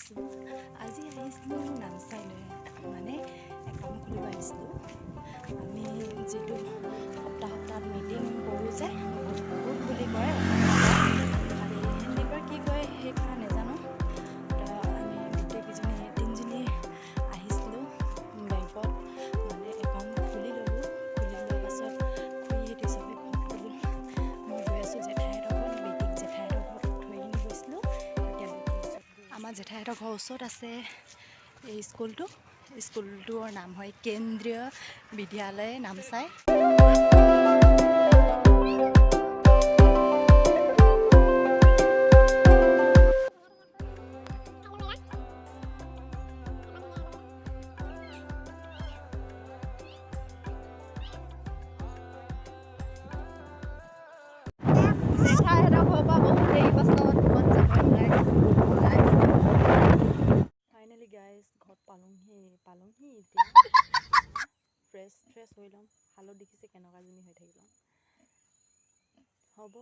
আছোঁ। আজি আহিছিলোঁ নামচাইলৈ, মানে একাউণ্ট খুলিব আহিছিলোঁ। আমি যিটো সপ্তাহত মিটিং কৰোঁ যে গোট বুলি কয়, খালি হিন্দীৰ পৰা কি কয় সেই কথা নাজানো। আমি গোটেইকেইজনী 3জনী আহিছিলোঁ বেংকত, মানে একাউণ্ট খুলি ল'লোঁ। খুলি লোৱাৰ পাছত খুৰীহঁতি চবেই ফোন কৰিলোঁ। মই গৈ আছোঁ জেঠাইহঁতৰ ঘৰত, বেটিক জেঠাইহঁতৰ ঘৰত থৈ কিনি গৈছিলোঁ। এতিয়া আমাৰ জেঠাইহঁতৰ ঘৰৰ ওচৰত আছে এই স্কুলটোৰ নাম হয় কেন্দ্ৰীয় বিদ্যালয় নামচাই। জেঠাইহঁতৰ ঘৰৰ পৰা বহুত দেৰি পাছত ঘৰত যাব ওলাইছোঁ। ফাইনেলি গাইজ ঘৰত পালোঁহি এতিয়া ফ্ৰেছ হৈ ল'ম। শালত দেখিছে কেনেকুৱাজনী হৈ থাকিলোঁ। হ'ব,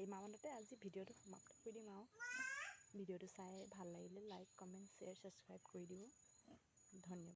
ইমানতে আজি ভিডিঅ'টো সমাপ্ত কৰি দিম আৰু। ভিডিঅ'টো চাই ভাল লাগিলে লাইক, কমেণ্ট, শ্বেয়াৰ, ছাবস্ক্ৰাইব কৰি দিব। ধন্যবাদ।